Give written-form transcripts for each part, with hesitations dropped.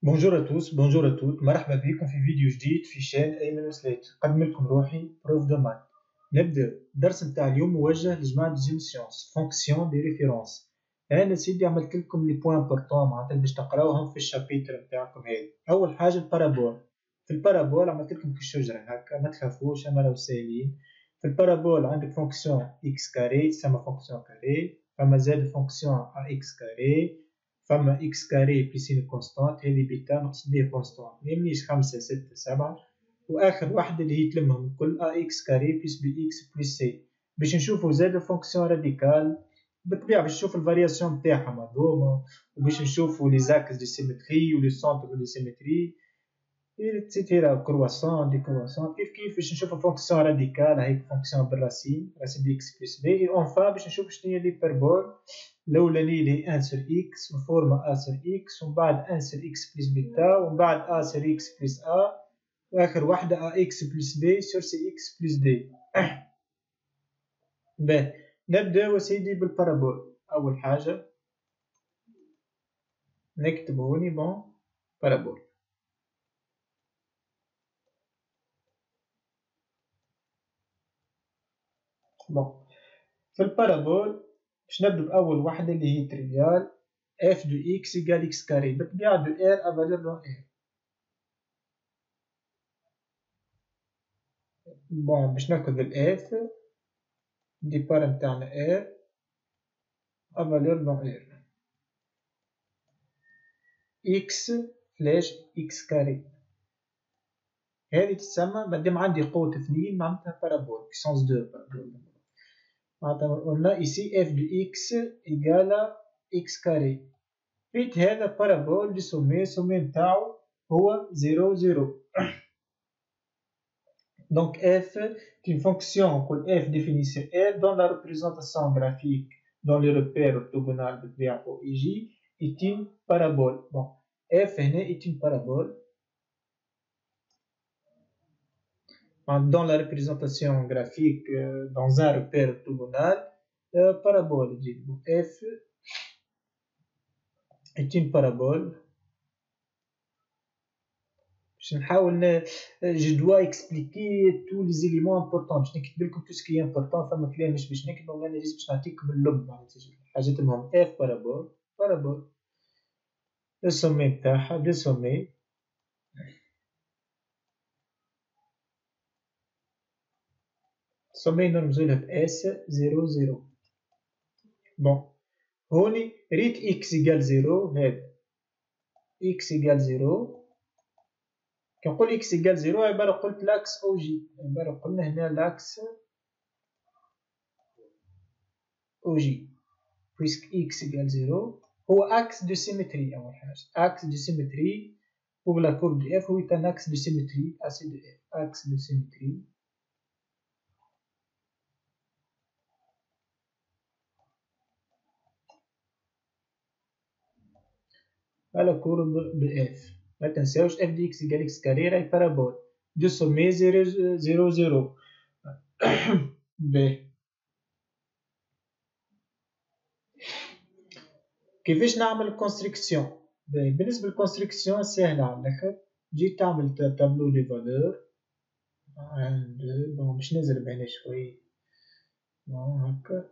بونجور ا توس بونجور ا توت مرحبا بكم في فيديو جديد في شان ايمن وسليت. نقدم لكم روحي بروف دو مات. نبدا الدرس نتاع اليوم موجه لجماعه ديزيام سيونس فونكسيون دي ريفيرونس. انا سيدي عملت لكم لي بوان امبورطون معناتها باش تقراوهم في الشابيتر نتاعكم هذا. اول حاجه البارابول. في البارابول عملت لكم كي شجره هكا، ما تخافوش انا راهو ساهلين. في البارابول عندك فونكسيون اكس كاري تسمى فونكسيون كاري، فما زاد فونكسيون ا اكس كاري، فما اكس كاري بلس اون كونستانت، هذه بيتا نقصد بها كونستانت ميمنيش خمسة ستة سبعة، واخر واحدة اللي هي تلمهم الكل ا اكس كاري بلس بي اكس بلس سي. باش نشوفو زاد فونكسيون راديكال بالطبيعة، باش نشوف الفارياسيون نتاعهم هذوما، وباش نشوفو لي زاكس دي سيمتري ولي سونتر دي سيمتري اكسيتيرا كرواسون دي كرواسون كيف كيف. باش نشوفو فونكسيون راديكال هيك فونكسيون بالراسين راسين دي اكس بلس بي. اي اونفان باش نشوف شنو هي ليبربول. الاولاني اللي 1 سور اكس وفورما ا سور اكس، ومن بعد 1 سور اكس بلس بيتا، ومن بعد ا سور اكس بلس ا، واخر واحده ا اكس بلس بي سور سي اكس بلس دي. باهي نبداو سيدي بالبارابول. اول حاجه نكتب هوني بون بارابول. بون في البارابول باش نبدو باول واحده اللي هي تريفيال اف دو اكس ايكال اكس كاري. بالطبيعه دو ار ا فالور دو ار. بون باش ناخذ الاف ديبار نتاعنا ار ا فالور دو ار اكس فلاش اكس كاري. هذه تسمى مادام عندي قوة اثنين معناتها بارابول بيسونس دو بارابول. معناتها قلنا ايسي اف دو اكس ايكالا اكس كاري. فيت هذا بارابول دو سومي، السومي نتاعو هو 0 0. Donc f est une fonction qu'on f définie sur R dans la représentation graphique dans le repère orthogonal de OIJ est une parabole. Bon, f est une parabole. Dans la représentation graphique dans un repère orthogonal parabole. F est une parabole. Je dois expliquer tous les éléments importants باش نكتب لكم tout ce qui est important. فما كلام مش باش نكتبه وانا جيت باش نعطيكم اللب معناتها الحاجات المهمة. F parabole parabole لو سومي نتاعها دو سومي سومي نرمزولها ب S 0 0. بون هوني ريت x ايكال 0. هذا x ايكال 0. كي نقول x ايكال 0 عبارة قلت لاكس او جي، عبارة قلنا هنا لاكس او جي puisque x égale 0 هو axe de symétrie. أول حاجة axe de symétrie pour la courbe de f هو un axe de symétrie AC de f. axe de symétrie à la courbe de f. ما تنساوش f de x égale x carré راهي بارابول دو سومي 0 0 0. باهي كيفاش نعمل كونستركسيون؟ بالنسبة للكونستركسيون سهلة على الآخر. تجي تعمل تابلو دي فالور 1 2. بون باش نزرب هنا شوي بون هكا.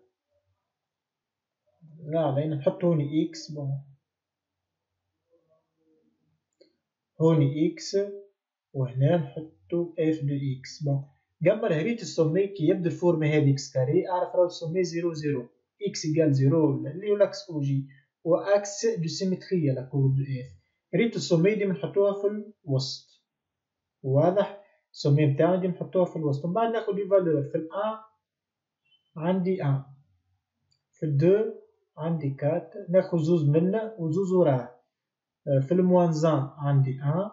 لا علينا نحط هوني اكس. بون هوني اكس وهنا نحطو اف دو اكس. بون قبل هريت السومي كي يبدا الفورمة هذه اكس كاري اعرف راهو السومي 0 0. اكس ايكال 0 اللي هو لاكس او جي واكس دو سيمترية لا كورب دو اف. ريت السومي ديما نحطوها في الوسط. واضح؟ السومي نتاعنا ديما نحطوها في الوسط. ومن بعد ناخد لي فالور. في الان عندي 1، في الدو عندي 4، ناخد زوز منا وزوز وراه. في الموان زان عندي 1،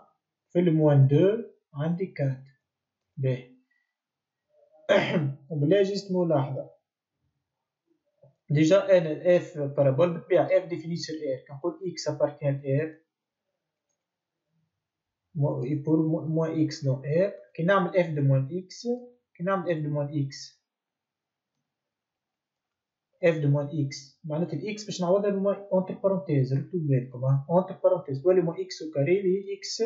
في الموان 2 عندي 4. باهي وبلا جيست ملاحظة ديجا انا اف بارابول بالطبيعة اف ديفيني سور ار. كنقول اكس ابارتيان ار بور موان اكس دون ار. كي نعمل اف دو موان اكس، كي نعمل اف دو موان اكس اف دو موان اكس، معناتها الاكس باش نعوضها بموان اونتر بارونتيز، ردوا بالكم اونتر بارونتيز تولي موان اكس او كاري اللي هي اكس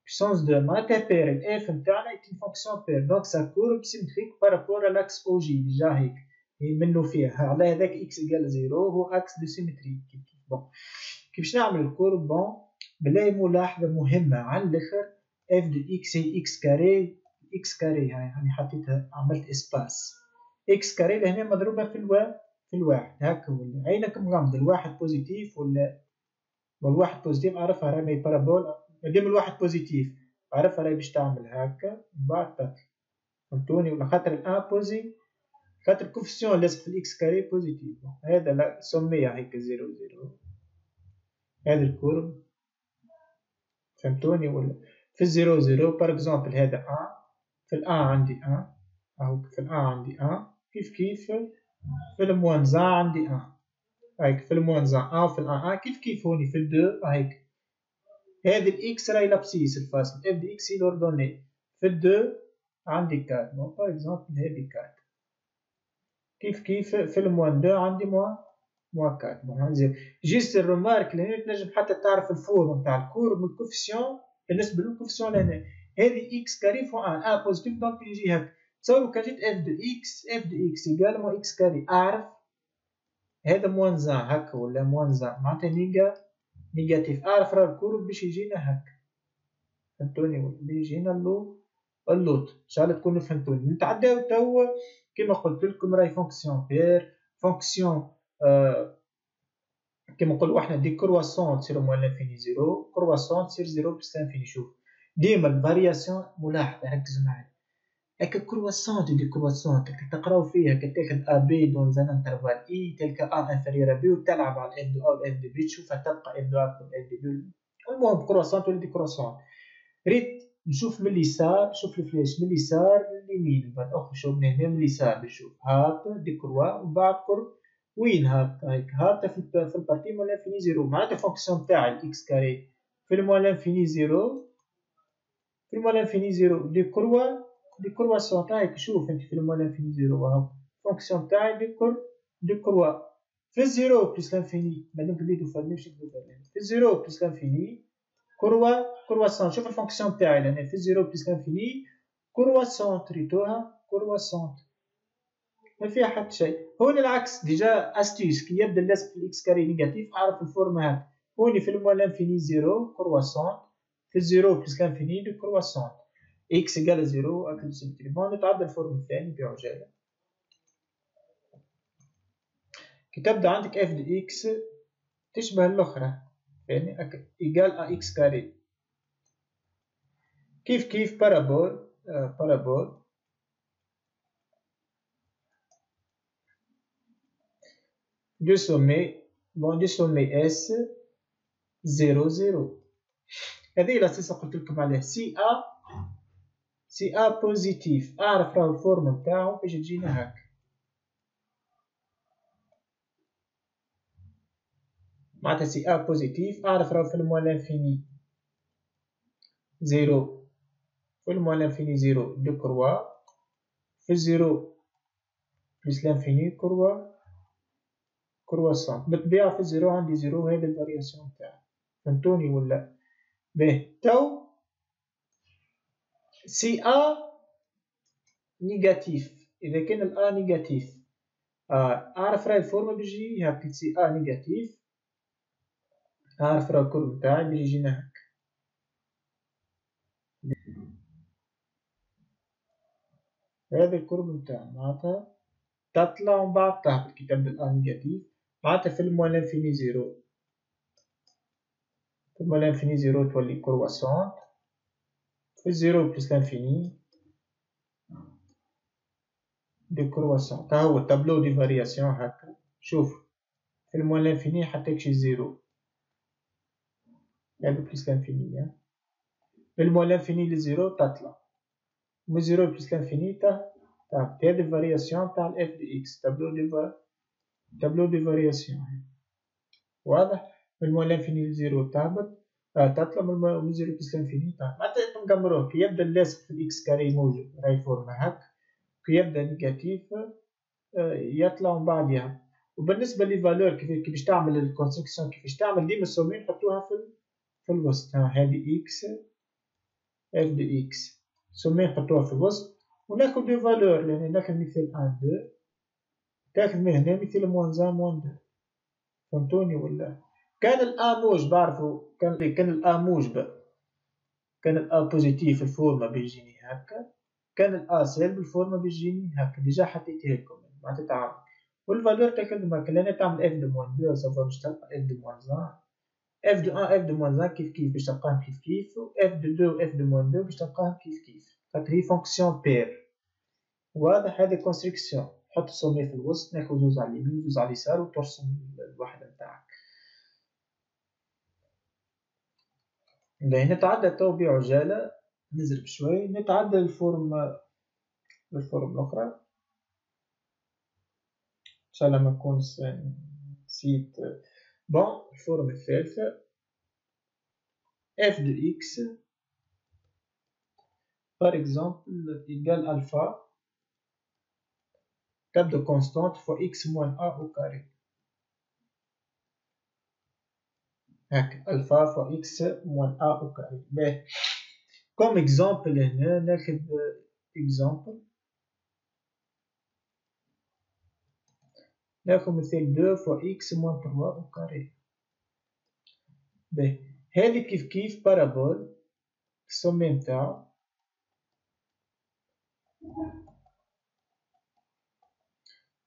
بيسونس 2 معناتها بير الاف نتاعنا ايت اون فونكسيون بير دونك سا كورب سيمتريك بارابور لاكس او جي ديجا هيك منو فيها على هذاك اكس ايكال 0 هو اكس دو سيمتري. بون كي باش نعمل الكورب بون بلاي ملاحظة مهمة على الاخر اف دو اكس هي اكس كاري، اكس كاري هاي يعني حطيتها عملت اسباس اكس كاري لهنا مضروبة في الواحد هكا، ولا عينك مغمض الواحد بوزيتيف ولا والواحد بوزيتيف عرفها راهي بارابول مادام الواحد بوزيتيف عرفها راهي باش تعمل هكا من بعد تطلع، فهمتوني؟ ولا خاطر الان بوزي خاطر الكوفيسيون لازق في الاكس كاري بوزيتيف، هذا لا سميها هيك 0 هذا الكورب، فهمتوني؟ ولا في الزيرو زيرو بار اكزومبل هذا ان، في الان عندي ان اهو، في الان عندي ان كيف في الموانزا عندي ان هيك، في الموانزا ان في الان ان كيف هوني في الدو هيك، هذه الاكس راهي لابسيس الفاصل اف دي اكس هي لوردوني، في الدو عندي 4 بون بار اكزومبل هذه 4 كيف في الموان دو عندي موان 4 بون جيست الرمارك لهنا تنجم حتى تعرف الفورم نتاع الكور من الكوفيسيون بالنسبه للكوفيسيون لهنا، هذه اكس كاري فوا ان بوزيتيف دونك يجي هكا، تصوروا كان جيت اف دو اكس ايكال مو اكس كاري اعرف هذا موان زان هكا ولا موان زان معناتها نيجاتيف، اعرف راه الكورب باش يجينا هكا، فهمتوني؟ ولا يجينا اللوط ان شاء الله تكونوا فهمتوني. نتعداو توا كما قلت لكم راهي فونكسيون بير فونكسيون كما نقولوا احنا دي كرواسون تصير موان لانفيني زيرو، كرواسون تصير زيرو بلس لانفيني. شوف ديما الفارياسيون ملاحظه ركزوا معايا هكا كرواسون دي كرواسون تقراو فيها كتاخذ ا بي دون زان انترفال اي تلك ا انفيريور بي وتلعب على الاف دو او الاف دو بي تشوفها تبقى اف دو ا اف دو بي، المهم كرواسون تولي دي كرواسون. ريت نشوف من اليسار، شوف الفلاش من اليسار لليمين وبعد اخر شوف من هنا من اليسار نشوف هاكا دي كروا وبعد كر وين هاكا هيك هاكا في البارتي مول انفيني زيرو معناتها فونكسيون تاع الاكس كاري في المول انفيني زيرو، في المول انفيني زيرو دي كرواسون تاعك شوف انت في المول انفيني زيرو هاكا فونكسيون تاعي دي كروا في الزيرو بلس لانفيني مادام بديتو فنمشي في الزيرو بلس لانفيني كرواسون. شوف الفونكسيون تاعي لهنا في الزيرو بلس لانفيني كرواسون ريتوها كرواسون ما فيها حتى شيء. هون العكس ديجا استيس كي يبدا اللصق في الاكس كاري نيجاتيف اعرف الفورمه هكا، هوني في الموال لانفيني زيرو كرواسون في الزيرو بلس لانفيني دو كرواسون اكس ايكال زيرو اكل سيمتري. بون نتعدى الفورم الثاني بعجاله كي تبدا عندك اف دي اكس تشبه الاخرى يعني ايكال ا اكس كاري كيف بارابول بارابول دو سومي بون دو سومي اس 0 هذه الاساس قلت لكم عليه سي ا بوزيتيف اعرف راه الفورم نتاعو باش تجينا هكا معناتها سي ا بوزيتيف اعرف راه في الموال انفيني 0 في الموال انفيني 0 دو كروا في الزيرو بلس لانفيني كرواسون بالطبيعة في الزيرو عندي زيرو هذه الفارياسيون تاعي، فهمتوني ولا؟ باهي تو سي ا نيجاتيف إذا كان الأ نيجاتيف أعرف راه الفورمة بيجي هاكا سي ا نيجاتيف أعرف راه الكورب تاعي بيجي يجينا هاكا هذا الكورب نتاعي معناتها تطلع ومن بعد تهبط كي تبدا الأ نيجاتيف معناتها في الموال لانفيني زيرو، في الموال لانفيني زيرو تولي كرواسون في الزيرو بلس لانفيني دي كرواسون. تا هو التابلو دي فارياسيون هاكا شوف في الموال لانفيني حتى يمشي زيرو هذا بلس لانفيني في الموال لانفيني لزيرو تطلع من زيرو بلس لانفيني تهبط هذه الفارياسيون تاع الاف دي اكس تابلو دي فارياسيون واضح. من الموال لانفيني لزيرو تهبط تطلع من زيرو بلس لانفيني تهبط معناتها نكملوه كي يبدا اللاصق في الاكس كاري موجود راهي فورمة هاك كي يبدا نيجاتيف يطلع من بعد يهبط وبالنسبة لي فالور كيفاش تعمل الكونستركسيون، كيفاش تعمل ديما السومي نحطوها في الوسط. هذه إكس اف دو إكس سومي نحطوها في الوسط، وناخد دو فالور، يعني ناخد مثال 1 2، تاخد من هنا مثال موان 1 موان 2. فهمتوني ولا؟ كان الأ موجب بعرفو، كان الأ موجبة، كان الأ بوزيتيف الفورمة بيجيني هكا، كان الأ سالب الفورمة بيجيني هكا. ديجا حطيتها لكم ما تتعامل. والفالور تاخد هكا، لأن تعمل اف دو موان 2 سوف باش تلقى اف دو موان 1، اف دو 1 اف دو موان 1 كيف باش تلقاهم كيف، و اف دو 2 اف دو موان 2 باش تلقاهم كيف، خاطر هي فونكسيون بير. واضح؟ هذه كونستركسيون. حط السومي في الوسط، ناخد زوز على اليمين وزوز على اليسار وترسم الوحدة نتاعك. نتعدى تو بعجالة، نزل بشوي، نتعدى الفورم الأخرى إن شاء الله ما نكون نسيت. بون الفورم الثالثة f de x par exemple égale alpha table de constante fois x moins a au carré. هكا alpha fois x moins a au carré. باهي comme exemple هنا ناخد exemple، ناخد مثال 2 fois x moins 3 au carré. باهي هذه كيف بارابول السومي نتاعو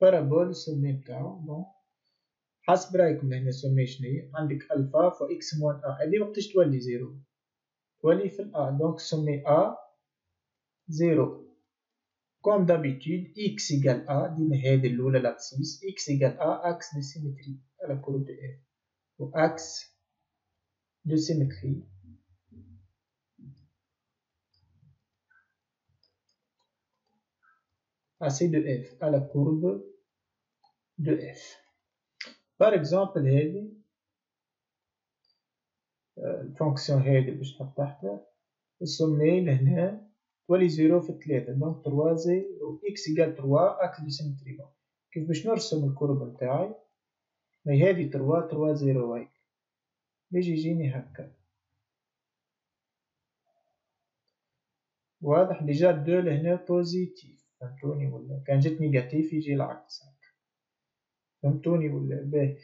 بارابول السومي نتاعو. بون حسب رايكم هنا السومي شنيا؟ عندك الفا فوا اكس موان ا، هذه وقتاش تولي زيرو؟ تولي في الأ، دونك السومي أ زيرو. كوم دابيتود إكس إيكال أ، ديما هذه الأولى لابسيس، إكس إيكال أ أكس دو سيمتري على كورب دو إف، و أكس دو سيمتري أسي دو إف على كورب دو إف. بار إكزومبل هذه الفونكسيون هذه باش نحط تحتها السومي لهنا تولي زيرو في 3، دونك 3 زيرو إكس إيكال 3 أكس دو سيمتري. كيف باش نرسم الكورب نتاعي؟ هذه 3 زيرو هيك باش يجيني هكا. واضح؟ ديجا دو لهنا بوزيتيف، فهمتوني ولا؟ كان جات نيجاتيف يجي العكس هكا، فهمتوني ولا؟ باهي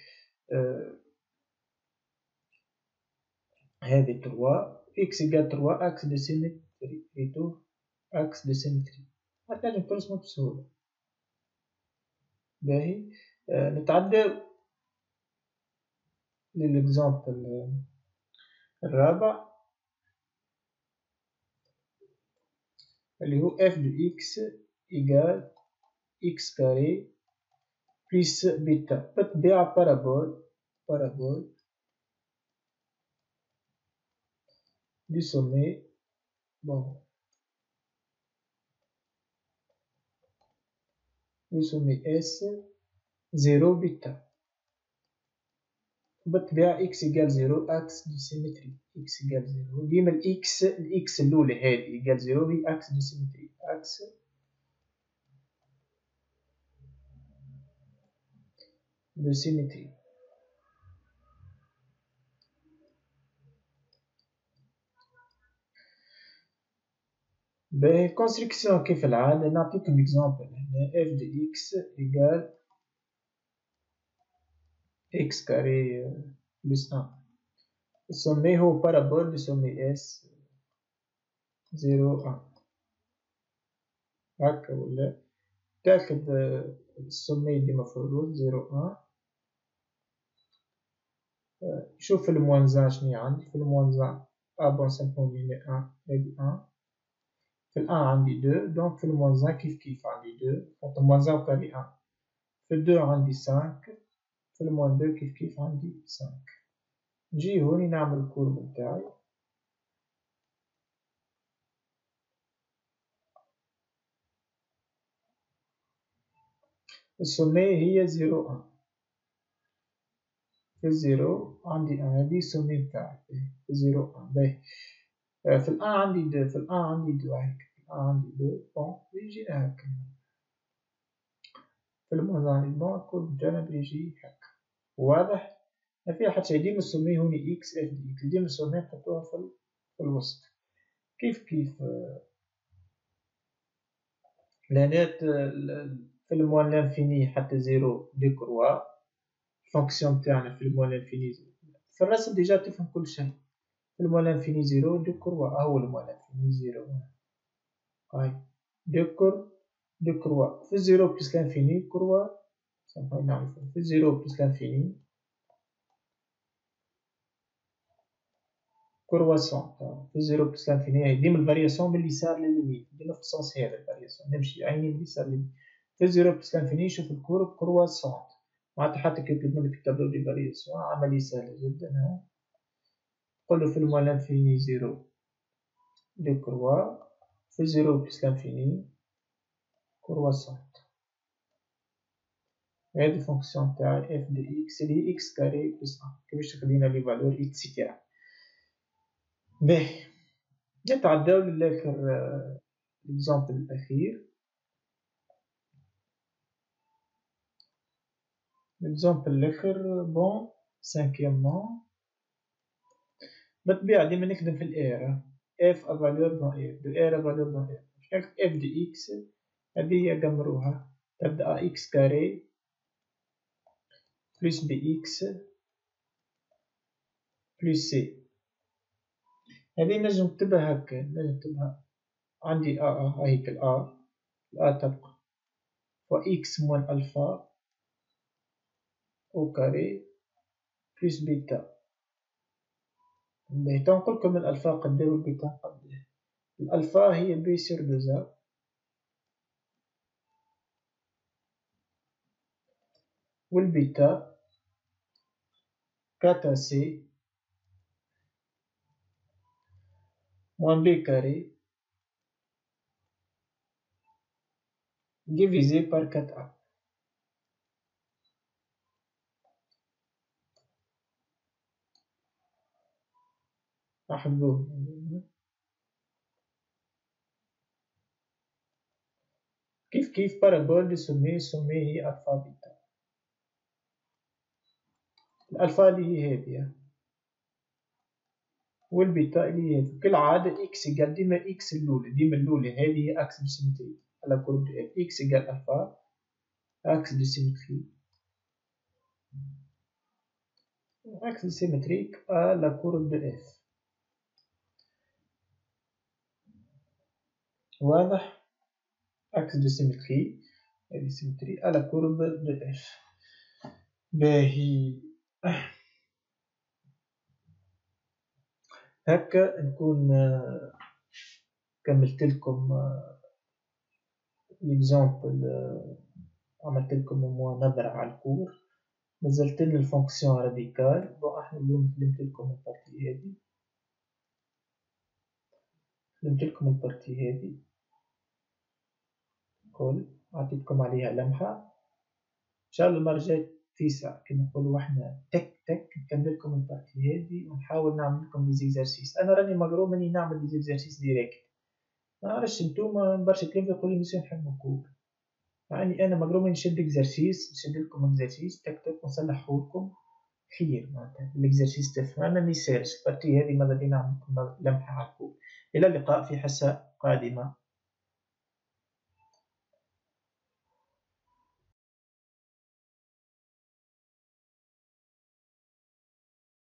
هذه 3 إكس إيكال 3 أكس دو سيمتري ريتو أكس دو سيمتري، هتنجم ترسمو بسهولة. باهي نتعداو للإكزامبل الرابع اللي هو اف دو اكس إيكال اكس كاري بليس بيتا. بالطبيعة بارابول du sommet، bon du sommet S 0 بيتا. بالطبيعة x إيكال 0 أكس دو سيمتري، x إيكال 0 ديما الإكس الأولى هذه إيكال 0 هي أكس دو سيمتري، أكس دو سيمتري. باهي كونستركسيون كيف العادة نعطيكم إكزامبل هنا اف دو إكس إيكال إكس كاري بلس 1. السومي هو بارابول دو سومي اس 0 1 هكا ولا؟ تاخد السومي ديما في الروت 0 1. شوف الموانزان شنيا عندي في الموانزان بون سامبلومون هنا 1 هادي 1، في الأن عندي 2، دونك في الموانزان كيف عندي 2 خاطر موانزان وكاري 1، في 2 عندي 5، في الموان 2 كيف عندي 5. نجي هوني نعمل الكورب نتاعي، السومي هي 0 1، في 0 عندي 1 هادي السومي نتاعي في 0 1. باهي في الأن عندي 2، في الأن عندي 2 هيك، في الأن عندي 2 بون يجينا هكا. في المنظمة كل جانب يجي هكا. واضح؟ ما فيها حتى شي. ديما نسميه هوني إكس إف دي إكس، ديما نسميه نحطوها في الوسط. كيف لهنايا في الموان لانفيني حتى زيرو دي كروا. الفونكسيون تاعنا في الموان لانفيني زيرو. في الرسم ديجا تفهم كل شيء. في الموان لانفيني زيرو دي كروا، هو الموان لانفيني زيرو. هاي دي كروا في الزيرو بلس لانفيني كروا. في الزيرو بلس لانفيني كرواسون. في الزيرو بلس لانفيني ديما الفارياسيون من اليسار لليمين، ديما في السونس هذا الفارياسيون، نمشي عيني من اليسار لليمين. في الزيرو بلس لانفيني شوف الكورب كرواسون، معناتها حتى كي يطلب منك التابلو دي فارياسيون عملية سهلة جدا. نقولو في الموان لانفيني زيرو دي كروا في الزيرو بلس لانفيني كرواسون. هذه الفونكسيون تاع اف دي اكس اللي هي اكس كاري بلس 1 كيفاش خدينا لي فالور ايتسيتيرا. باهي نتعداو للاخر ليكزامبل الاخير. ليكزامبل الاخر بون سانكيامون. بالطبيعة ديما نخدم في الاير اف ا فالور دون اير دو اير ا فالور دون اير. اف دي اكس هذه هي قمروها تبدا اكس كاري بلس بي اكس بلس سي. هذه نجم نكتبها هكا، نجم نكتبها عندي هيك الأ تبقى و إكس موان ألفا أو كاري بلس بيتا. باهي تنقولكم الألفا قداه والبيتا قداه. الألفا هي بي سير دوزا والبيتا كاتا سي موان بي كاري ديفيزي بار كات أ. أحبوه كيف بارابول نسميه هي ألفا بيتا. الألفا اللي هي هذه والبيتا اللي هي هذه. كالعادة إكس يقال ديما إكس الأولى، ديما الأولى هذه هي أكس دو سيمتري على كورب دو إف. إكس يقال ألفا أكس دو سيمتري أكس سيمتريك à la courbe de F. واضح؟ أكس دو سيمتري هذه سيمتري à la courbe de F. باهي هكا نكون كملتلكم ليكزامبل، عملتلكم نظرة على الكور. نزلتلنا الفونكسيون راديكال. بون احنا اليوم خدمتلكم البارتي هذه، خدمتلكم البارتي هذه كل عطيتكم عليها لمحة. ان شاء الله المرة الجاية تيسع كي نقولو احنا تك تك نكملكم البارتي هذه ونحاول نعمل لكم لي زيكزارسيس. انا راني مغروم اني نعمل لي زيكزارسيس ديريكت، ما نعرفش نتوما برشا كلام يقولي مش نحب نقول، يعني انا مغروم نشد اكزارسيس، نشد لكم اكزارسيس تك تك ونصلحه لكم خير. معناتها الاكزارسيس تفهم ما يسالش البارتي هذه. ماذا بينا نعمل لكم لمحة على الكود. الى اللقاء في حصة قادمة.